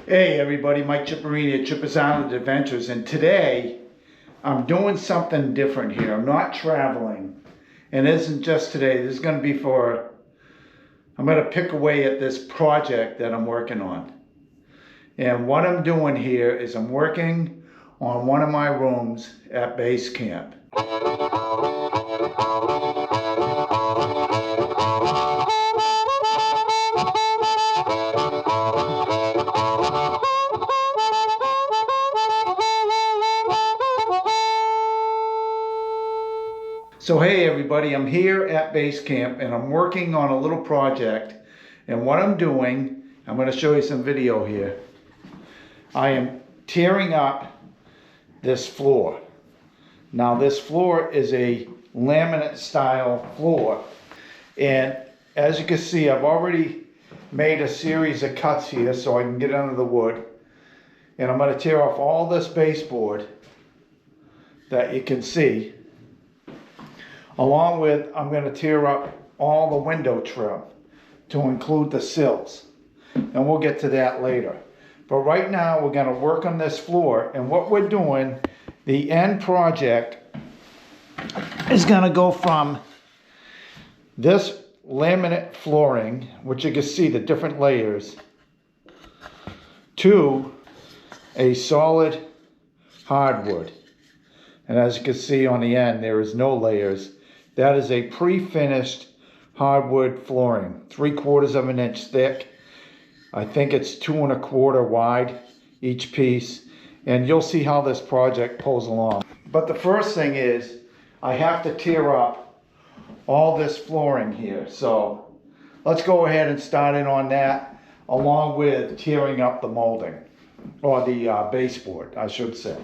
Hey everybody, Mike Chipperini at Chipper's Island Adventures, and today I'm doing something different here. I'm not traveling, and it isn't just today. This is going to be I'm going to pick away at this project that I'm working on. And what I'm doing here is I'm working on one of my rooms at base camp. So hey everybody, I'm here at base camp and I'm working on a little project, and what I'm doing, I'm going to show you some video here. I am tearing up this floor. Now this floor is a laminate style floor, and as you can see I've already made a series of cuts here so I can get under the wood, and I'm going to tear off all this baseboard that you can see. Along with, I'm going to tear up all the window trim to include the sills. And we'll get to that later. But right now, we're going to work on this floor. And what we're doing, the end project is going to go from this laminate flooring, which you can see the different layers, to a solid hardwood. And as you can see on the end, there is no layers. That is a pre-finished hardwood flooring, 3/4 of an inch thick. I think it's 2 1/4 wide each piece, and you'll see how this project pulls along. But the first thing is I have to tear up all this flooring here. So let's go ahead and start in on that, along with tearing up the molding, or the baseboard, I should say.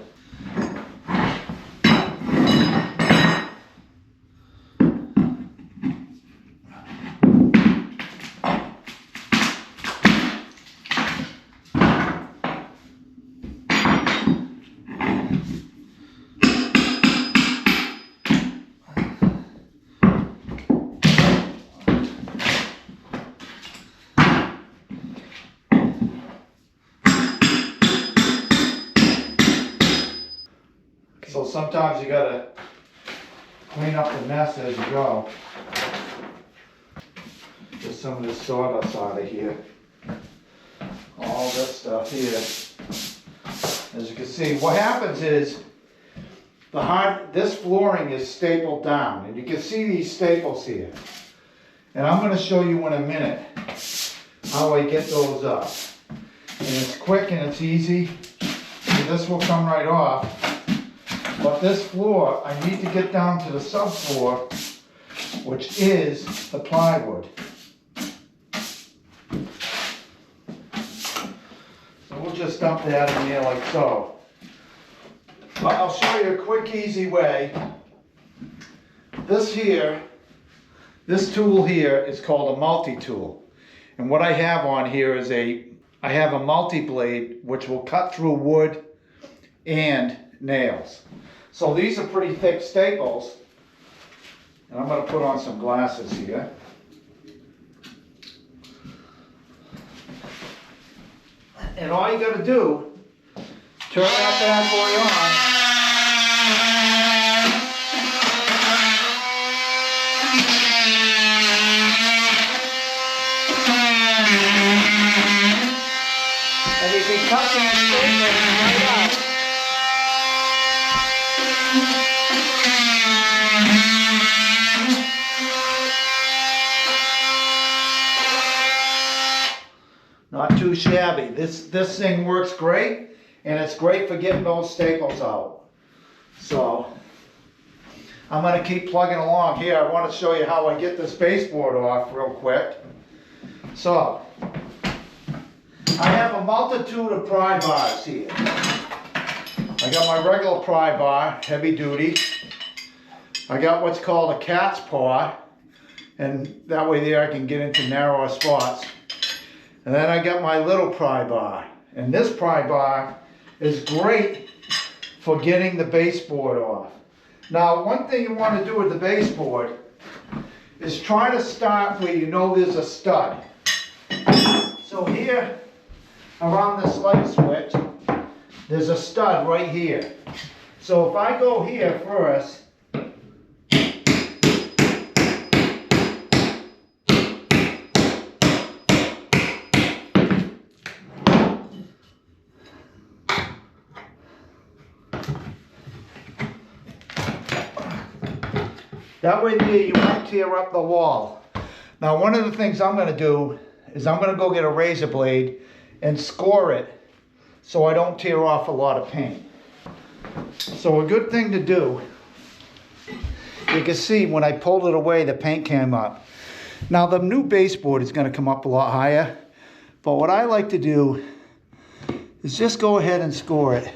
So sometimes you gotta clean up the mess as you go. Get some of this sawdust out of here. All this stuff here. As you can see, what happens is this flooring is stapled down, and you can see these staples here. And I'm gonna show you in a minute how I get those up. And it's quick and it's easy. And this will come right off. But this floor, I need to get down to the subfloor, which is the plywood. So we'll just dump that in there like so. But I'll show you a quick, easy way. This tool here is called a multi-tool. And what I have on here is I have a multi-blade which will cut through wood and nails. So these are pretty thick staples, and I'm going to put on some glasses here. And all you got to do, turn that bad boy on. And you can cut that staple right out. Not too shabby. This thing works great, and it's great for getting those staples out. So I'm going to keep plugging along here. I want to show you how I get this baseboard off real quick. So I have a multitude of pry bars here. I got my regular pry bar, heavy duty. I got what's called a cat's paw, and that way there I can get into narrower spots. And then I got my little pry bar, and this pry bar is great for getting the baseboard off. Now, one thing you want to do with the baseboard is try to start where you know there's a stud. So here, around this light switch, there's a stud right here. So if I go here first, that way there you won't tear up the wall. Now one of the things I'm going to do is I'm going to go get a razor blade and score it so I don't tear off a lot of paint. So a good thing to do, you can see when I pulled it away the paint came up. Now the new baseboard is going to come up a lot higher, but what I like to do is just go ahead and score it.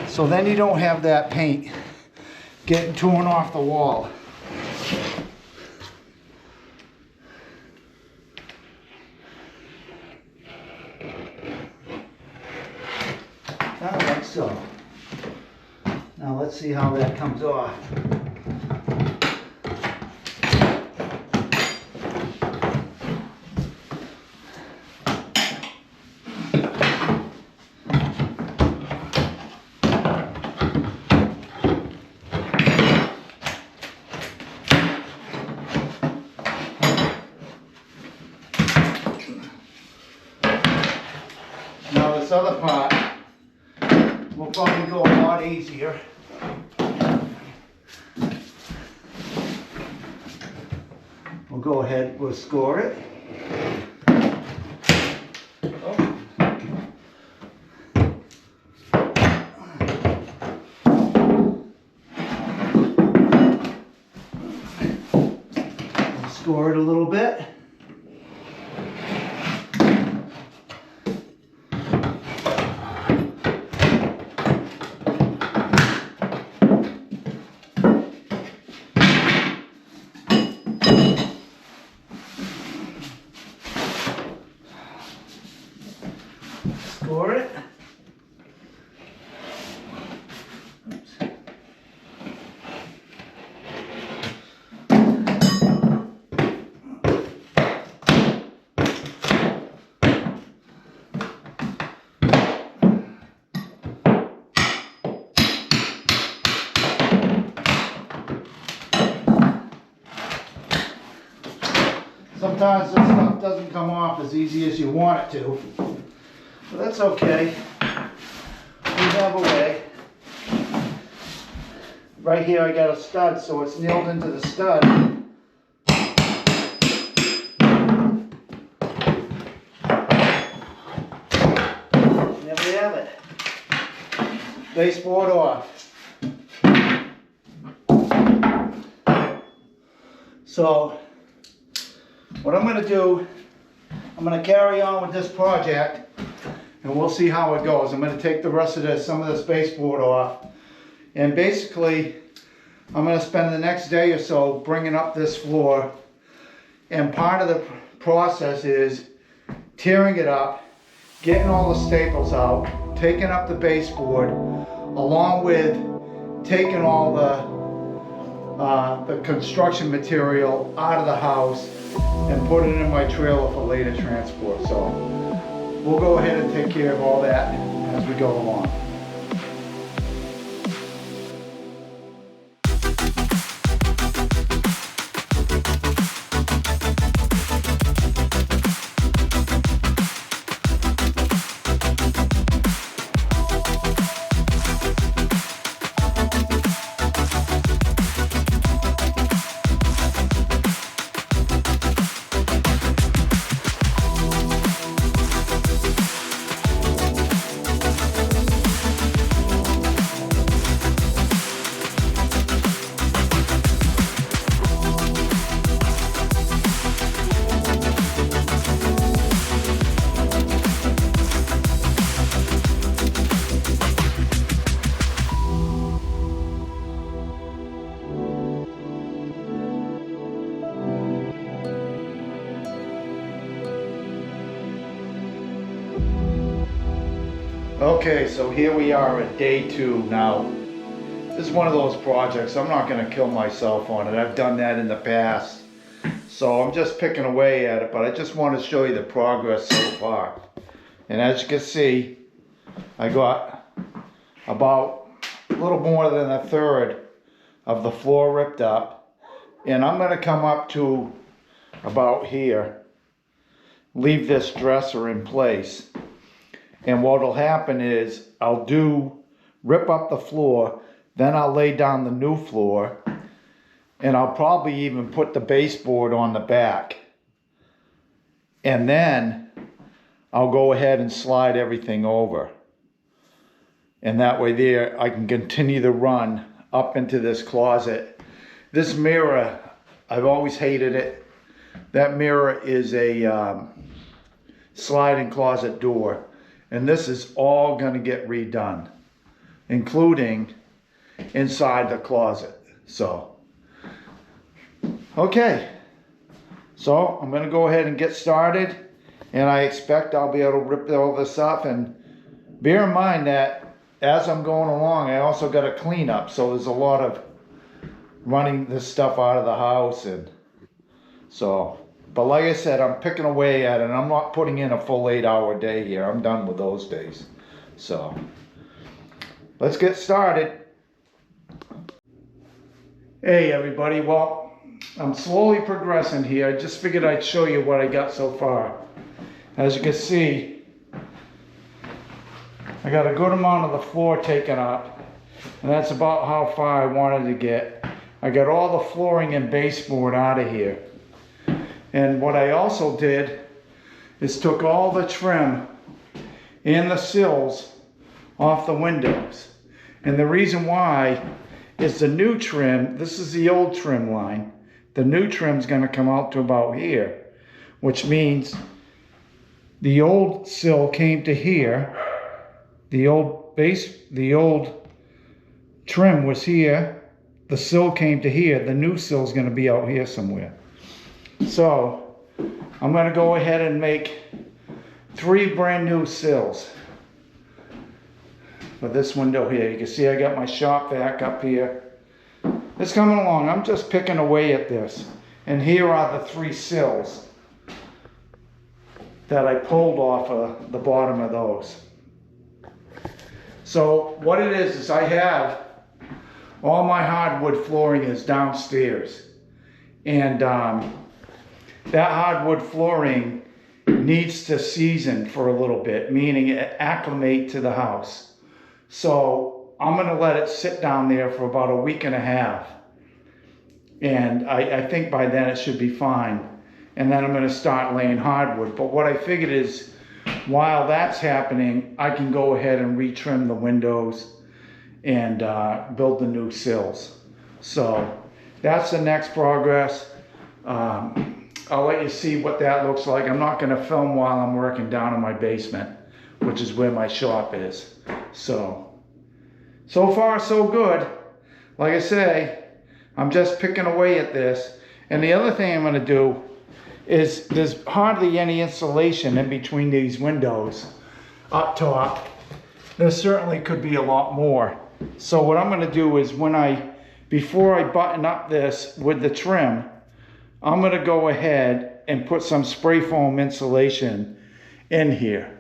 So then you don't have that paint getting torn off the wall. Like so. Now let's see how that comes off. Now this other part will probably go a lot easier. We'll go ahead, we'll score it. We'll score it a little bit. Score it. Oops. Sometimes this stuff doesn't come off as easy as you want it to. But that's okay. We have a way. Right here I got a stud, so it's nailed into the stud. There we have it. Baseboard off. So, what I'm going to do, I'm going to carry on with this project. And we'll see how it goes. I'm going to take the rest of some of this baseboard off. And basically, I'm going to spend the next day or so bringing up this floor. And part of the process is tearing it up, getting all the staples out, taking up the baseboard, along with taking all the construction material out of the house and putting it in my trailer for later transport. So we'll go ahead and take care of all that as we go along. Okay, so here we are at day 2 now. This is one of those projects, I'm not going to kill myself on it. I've done that in the past. So I'm just picking away at it, but I just want to show you the progress so far. And as you can see, I got about a little more than a third of the floor ripped up. And I'm going to come up to about here, leave this dresser in place. And what'll happen is I'll rip up the floor, then I'll lay down the new floor, and I'll probably even put the baseboard on the back. And then I'll go ahead and slide everything over. And that way there, I can continue to run up into this closet. This mirror, I've always hated it. That mirror is a sliding closet door. And this is all gonna get redone, including inside the closet. So, okay. So I'm gonna go ahead and get started, and I expect I'll be able to rip all this up. And bear in mind that as I'm going along, I also got to clean up. So there's a lot of running this stuff out of the house, and so, but like I said, I'm picking away at it. I'm not putting in a full 8-hour day here. I'm done with those days. So let's get started. Hey everybody, well, I'm slowly progressing here. I just figured I'd show you what I got so far. As you can see, I got a good amount of the floor taken up, and that's about how far I wanted to get. I got all the flooring and baseboard out of here. And what I also did is took all the trim and the sills off the windows. And the reason why is the new trim, this is the old trim line. The new trim's gonna come out to about here, which means the old sill came to here. The old trim was here. The sill came to here. The new sill's gonna be out here somewhere. So I'm gonna go ahead and make 3 brand new sills for this window here. You can see I got my shop vac up here. It's coming along. I'm just picking away at this. And here are the 3 sills that I pulled off of the bottom of those. So what it is I have all my hardwood flooring is downstairs. And that hardwood flooring needs to season for a little bit, meaning it acclimate to the house. So I'm gonna let it sit down there for about a week and a half. And I think by then it should be fine. And then I'm gonna start laying hardwood. But what I figured is, while that's happening, I can go ahead and retrim the windows and build the new sills. So that's the next progress. I'll let you see what that looks like. I'm not gonna film while I'm working down in my basement, which is where my shop is. So far so good. Like I say, I'm just picking away at this. And the other thing I'm gonna do is there's hardly any insulation in between these windows up top. There certainly could be a lot more. So what I'm gonna do is before I button up this with the trim, I'm gonna go ahead and put some spray foam insulation in here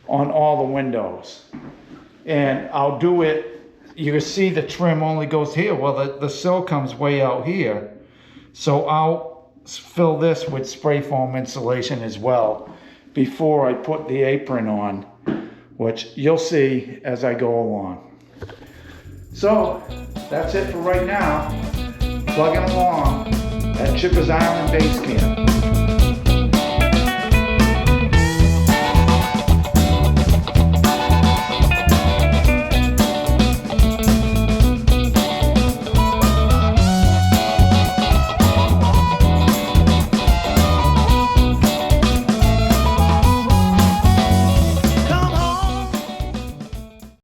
on all the windows. And I'll do it, you can see the trim only goes here. Well, the sill comes way out here. So I'll fill this with spray foam insulation as well before I put the apron on, which you'll see as I go along. So that's it for right now. Plugging along at Chipper's Island Base Camp.